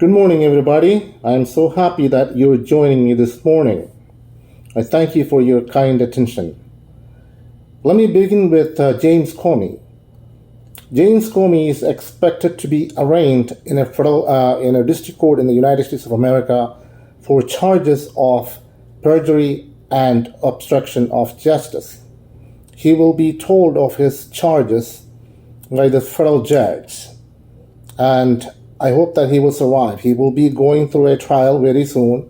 Good morning, everybody. I am so happy that you're joining me this morning. I thank you for your kind attention. Let me begin with James Comey. James Comey is expected to be arraigned in a district court in the United States of America for charges of perjury and obstruction of justice. He will be told of his charges by the federal judge, and I hope that he will survive. He will be going through a trial very soon,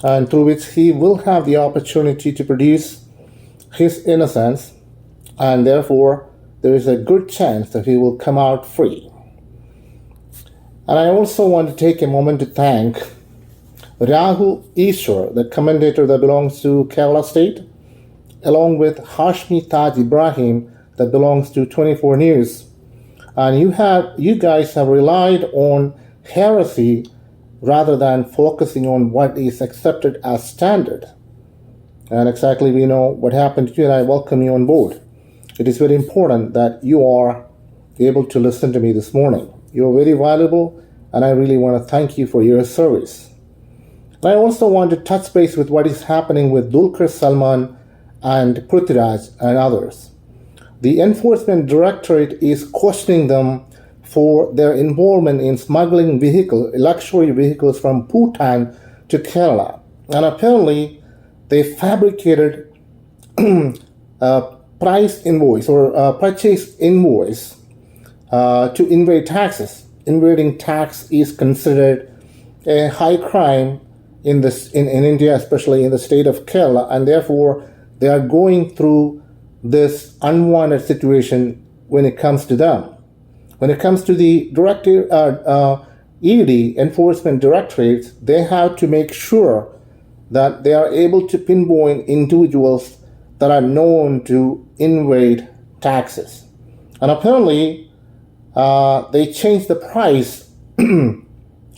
and through which he will have the opportunity to produce his innocence, and therefore there is a good chance that he will come out free. And I also want to take a moment to thank Rahul Ishwar, the commentator that belongs to Kerala State, along with Hashmi Taj Ibrahim that belongs to 24 News. And you guys have relied on heresy rather than focusing on what is accepted as standard. And exactly we know what happened to you, and I welcome you on board. It is very important that you are able to listen to me this morning. You are very valuable, and I really want to thank you for your service. I also want to touch base with what is happening with Dulquer Salmaan and Prithviraj and others. The Enforcement Directorate is questioning them for their involvement in smuggling luxury vehicles from Bhutan to Kerala. And apparently, they fabricated a price invoice or a purchase invoice to evade taxes. Evading tax is considered a high crime in India, especially in the state of Kerala, and therefore they are going through this unwanted situation when it comes to them. When it comes to the ED, Enforcement Directorates, they have to make sure that they are able to pinpoint individuals that are known to evade taxes. And apparently, they changed the price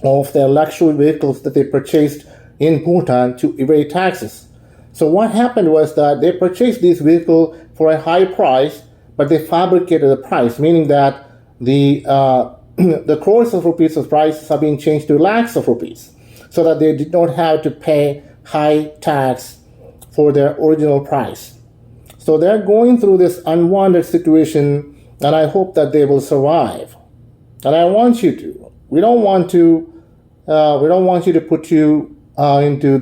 of their luxury vehicles that they purchased in Bhutan to evade taxes. So what happened was that they purchased this vehicle for a high price, but they fabricated the price, meaning that the crores of rupees of prices are being changed to lakhs of rupees, so that they did not have to pay high tax for their original price. So they're going through this unwanted situation, and I hope that they will survive. And I want you to. We don't want you to put you into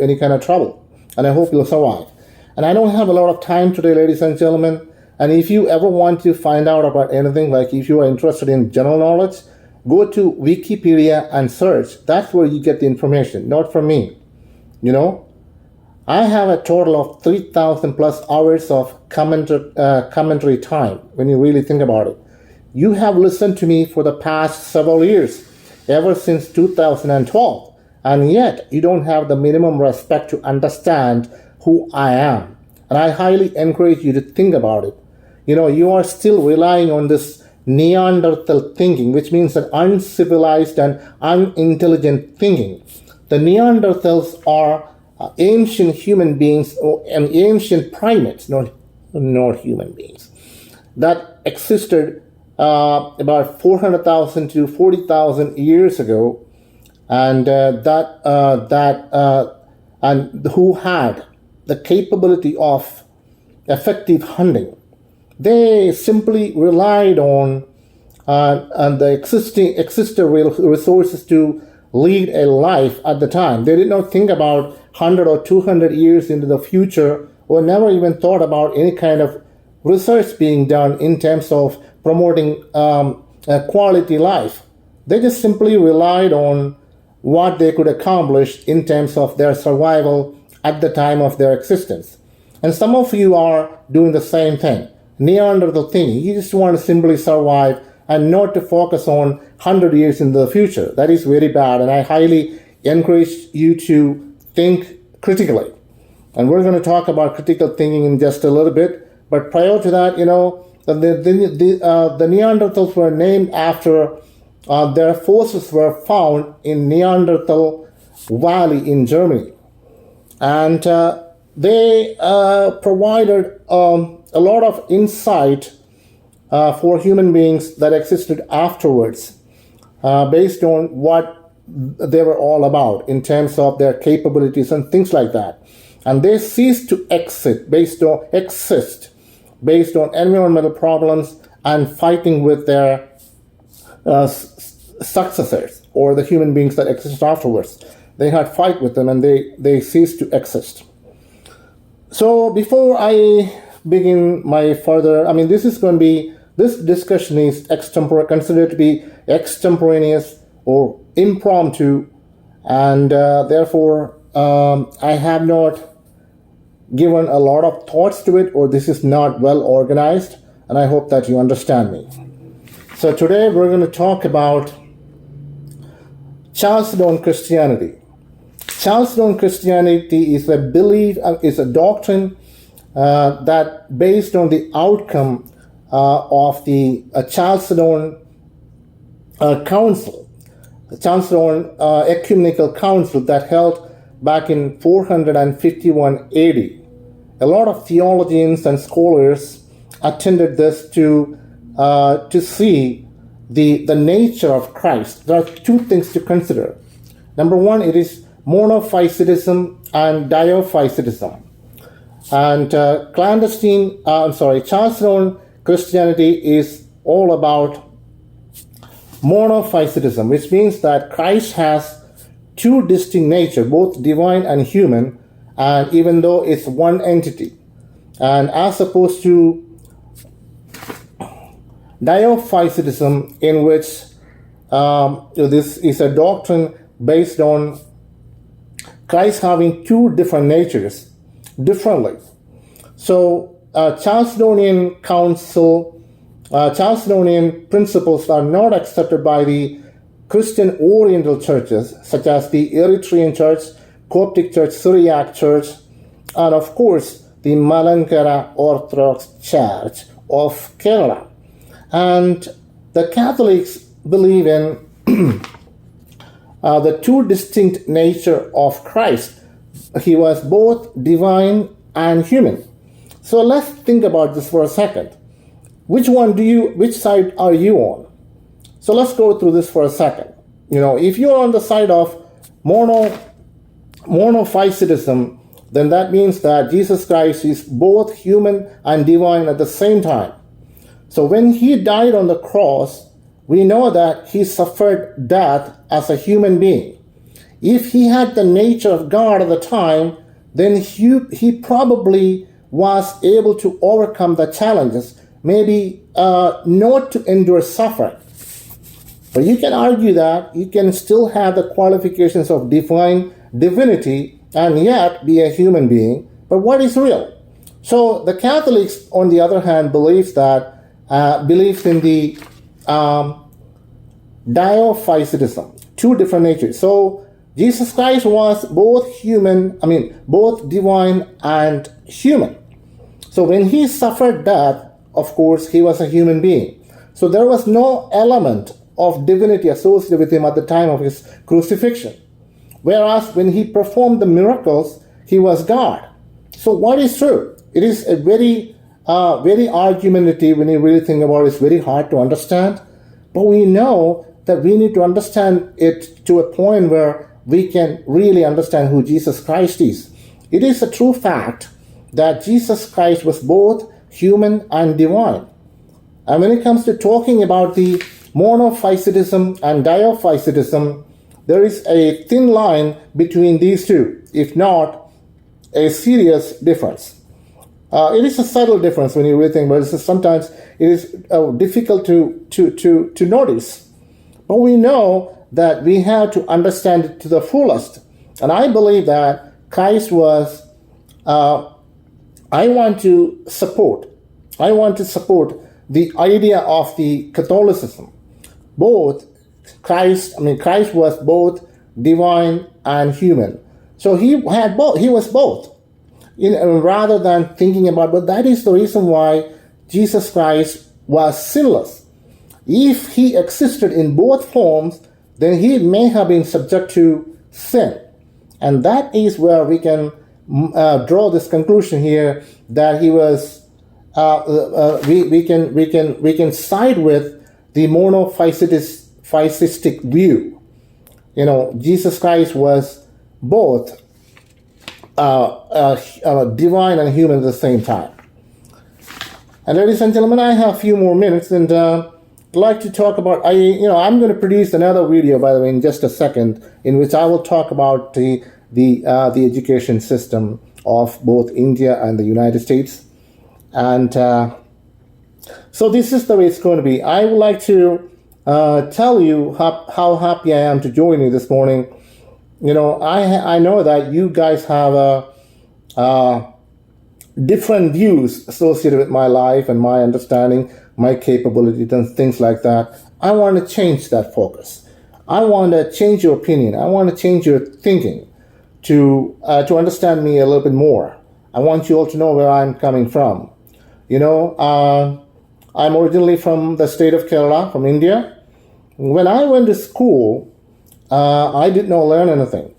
any kind of trouble. And I hope you'll survive. And I don't have a lot of time today, ladies and gentlemen. And if you ever want to find out about anything, like if you are interested in general knowledge, go to Wikipedia and search. That's where you get the information, not from me. I have a total of 3,000 plus hours of commentary time when you really think about it. You have listened to me for the past several years, ever since 2012, and yet you don't have the minimum respect to understand who I am. And I highly encourage you to think about it. You are still relying on this Neanderthal thinking, which means an uncivilized and unintelligent thinking. The Neanderthals are ancient human beings and ancient primates, not human beings, that existed about 400,000 to 40,000 years ago, and and who had the capability of effective hunting. They simply relied on the existing resources to lead a life at the time. They did not think about 100 or 200 years into the future, or never even thought about any kind of research being done in terms of promoting a quality life. They just simply relied on what they could accomplish in terms of their survival at the time of their existence. And some of you are doing the same thing. Neanderthal thinking. You just want to simply survive and not to focus on 100 years in the future. That is very bad, and I highly encourage you to think critically. And we're going to talk about critical thinking in just a little bit. But prior to that, the Neanderthals were named after their fossils were found in Neanderthal Valley in Germany. And they provided a lot of insight for human beings that existed afterwards. based on what they were all about in terms of their capabilities and things like that. And they ceased to exist based on environmental problems and fighting with their successors or the human beings that exist afterwards. They had fight with them and they ceased to exist. So before I begin my further, this discussion is considered to be extemporaneous or impromptu, and therefore I have not given a lot of thoughts to it, or this is not well organized, and I hope that you understand me. So today we're going to talk about Chalcedon Christianity. Chalcedon Christianity is a belief, is a doctrine that based on the outcome of the Chalcedon Council, the Chalcedon Ecumenical Council that held back in 451 AD. A lot of theologians and scholars attended this to see the nature of Christ. There are two things to consider. Number one, it is monophysitism and diophysitism. And Chalcedon Christianity is all about monophysitism, which means that Christ has two distinct natures, both divine and human, and even though it's one entity. And as opposed to diophysitism, in which this is a doctrine based on Christ having two different natures differently. So Chalcedonian principles are not accepted by the Christian Oriental churches, such as the Eritrean Church, Coptic Church, Syriac Church, and of course the Malankara Orthodox Church of Kerala. And the Catholics believe in the two distinct nature of Christ. He was both divine and human. So let's think about this for a second. Which side are you on? So let's go through this for a second. If you're on the side of monophysitism, then that means that Jesus Christ is both human and divine at the same time. So when he died on the cross, we know that he suffered death as a human being. If he had the nature of God at the time, then he probably was able to overcome the challenges, maybe not to endure suffering. But you can argue that you can still have the qualifications of divinity and yet be a human being. But what is real? So the Catholics, on the other hand, believes in the diophysitism, two different natures. So Jesus Christ was both divine and human. So when he suffered death, of course, he was a human being. So there was no element of divinity associated with him at the time of his crucifixion. Whereas when he performed the miracles, he was God. So what is true? It is a very argumentative. When you really think about it, it's very hard to understand. But we know that we need to understand it to a point where we can really understand who Jesus Christ is. It is a true fact that Jesus Christ was both human and divine. And when it comes to talking about the monophysitism and diophysitism, there is a thin line between these two, if not a serious difference. It is a subtle difference when you really think about it. Sometimes it is difficult to notice. But we know that we have to understand it to the fullest. And I believe that Christ was, I want to support the idea of the Catholicism. Christ was both divine and human. So he was both. Rather than thinking about, but that is the reason why Jesus Christ was sinless. If he existed in both forms, then he may have been subject to sin. And that is where we can draw this conclusion here that he was, we can side with the monophysitic monophysistic view. Jesus Christ was both divine and human at the same time. And ladies and gentlemen, I have a few more minutes, and I'd like to talk about. I'm going to produce another video, by the way, in just a second, in which I will talk about the education system of both India and the United States. And so this is the way it's going to be. I would like to tell you how happy I am to join you this morning. I know that you guys have different views associated with my life and my understanding, my capabilities and things like that. I want to change that focus. I want to change your opinion. I want to change your thinking to understand me a little bit more. I want you all to know where I'm coming from. I'm originally from the state of Kerala, from India. When I went to school, I did not learn anything.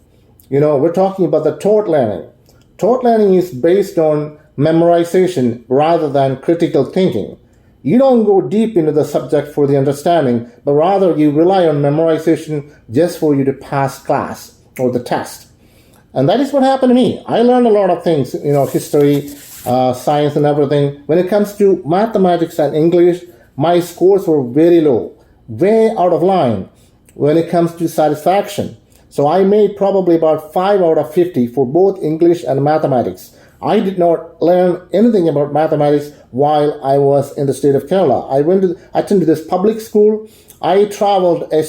We're talking about the taught learning. Taught learning is based on memorization rather than critical thinking. You don't go deep into the subject for the understanding, but rather you rely on memorization just for you to pass class or the test. And that is what happened to me. I learned a lot of things, history, science and everything. When it comes to mathematics and English, my scores were very low, way out of line when it comes to satisfaction. So I made probably about 5 out of 50 for both English and mathematics. I did not learn anything about mathematics while I was in the state of Kerala. I attended this public school. I traveled a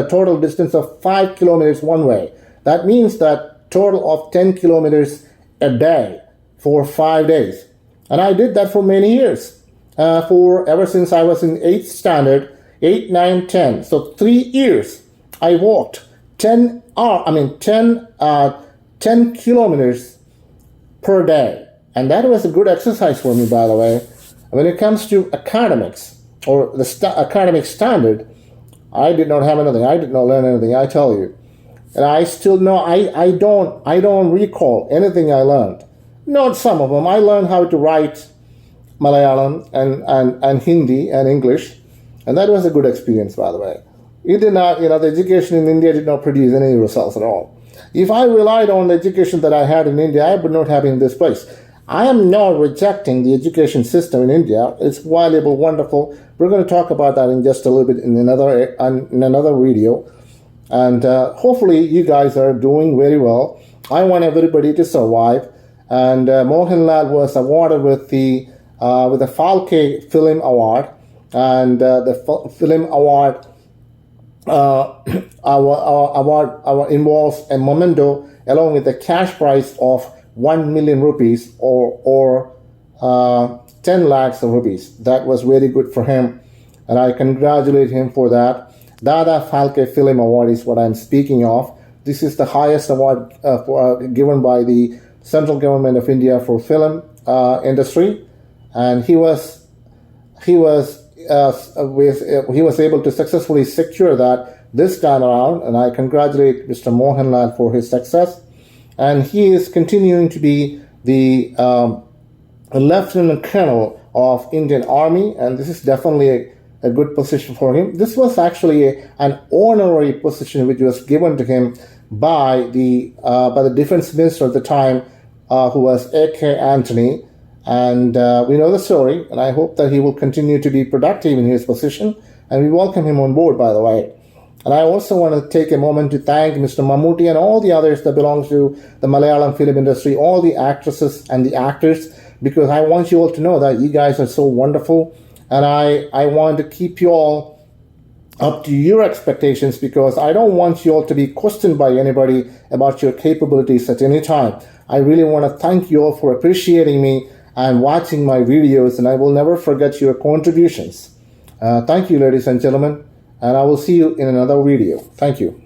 total distance of 5 kilometers one way. That means that total of 10 kilometers a day for 5 days. And I did that for many years, ever since I was in 8th standard, 8, 9, 10. So 3 years I walked 10 kilometers per day. And that was a good exercise for me, by the way. When it comes to academics or the academic standard, I did not have anything. I did not learn anything, I tell you. And I still know I don't recall anything I learned. Not some of them. I learned how to write Malayalam and Hindi and English. And that was a good experience, by the way. It did not, the education in India did not produce any results at all. If I relied on the education that I had in India, I would not have been in this place. I am not rejecting the education system in India. It's valuable, wonderful. We're going to talk about that in just a little bit in another video. And hopefully you guys are doing very well. I want everybody to survive. And Mohanlal was awarded with the Phalke Film Award. And the film award involves a memento along with a cash prize of 1 million rupees or 10 lakhs of rupees. That was very good for him, and I congratulate him for that. Dada Phalke Film Award is what I'm speaking of. This is the highest award given by the central government of India for film industry, and he was able to successfully secure that this time around, and I congratulate Mr. Mohanlal for his success. And he is continuing to be the Lieutenant Colonel of Indian Army, and this is definitely a good position for him. This was actually an honorary position which was given to him by the defense minister at the time, who was A.K. Antony. And we know the story, and I hope that he will continue to be productive in his position, and we welcome him on board, by the way. And I also want to take a moment to thank Mr. Mammootty and all the others that belong to the Malayalam film industry, all the actresses and the actors, because I want you all to know that you guys are so wonderful, and I want to keep you all up to your expectations, because I don't want you all to be questioned by anybody about your capabilities at any time. I really want to thank you all for appreciating me and watching my videos, and I will never forget your contributions. Thank you, ladies and gentlemen, and I will see you in another video. Thank you.